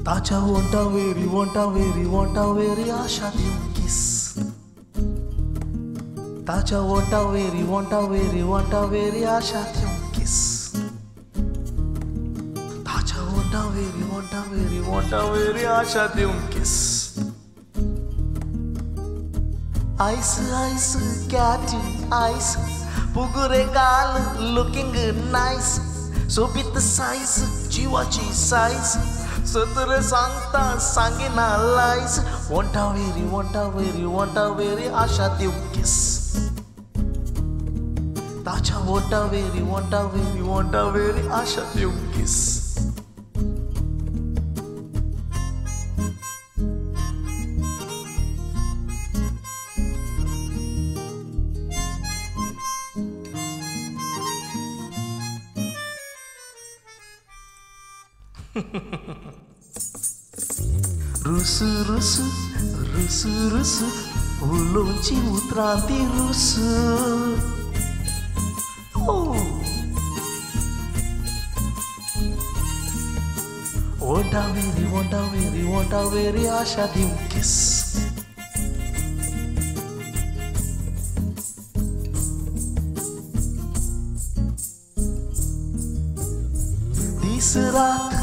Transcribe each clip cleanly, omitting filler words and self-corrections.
ताच्या वंटावेरी आशा देऊन किस ताच्या वंटावेरी आशा देऊन किस ताच्या वंटावेरी आशा देऊन किस आईस आईस कॅट आईस पुगुरे गाल लुकिंग नाईस सोबत साईस जीवाची साईस सतरे सांगता सांगेना लाईस वंटावेरी आशा देऊ किस ताच्या वंटावेरी आशा देऊ किस रुसु उलोंची उतरांती रुसु वंटावेरी आशा देऊ किस दिस रात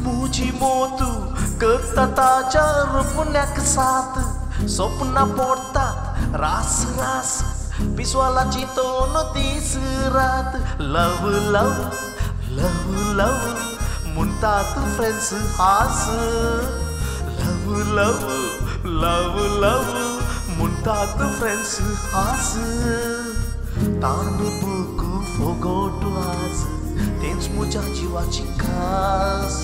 मुझी मोतू करता ताच्या रुपण्याक साथ स्वप्न पोडतात रास रास पिसवाला चितोन दिस रात लव म्हणतात फ्रेंड्स हास लव म्हणतात फ्रेंड्स हास तान बुकू फोगोटू आज तेच मुझ्या जीवाची खास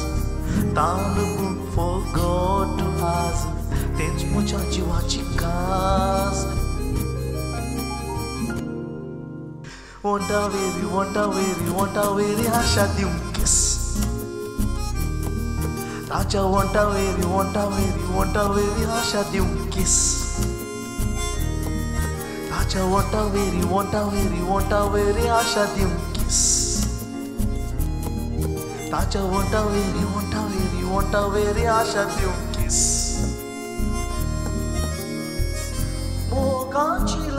तान बुक फोगोट आज तेच मुझ्या जीवाची खास वंटावेरी आशा देऊन किस ताच्या वंटावेरी आशा देऊन किस ताच्या वंटावेरी आशा देऊन किस ताच्या वंटावेरी आशा देऊन किस Mogachi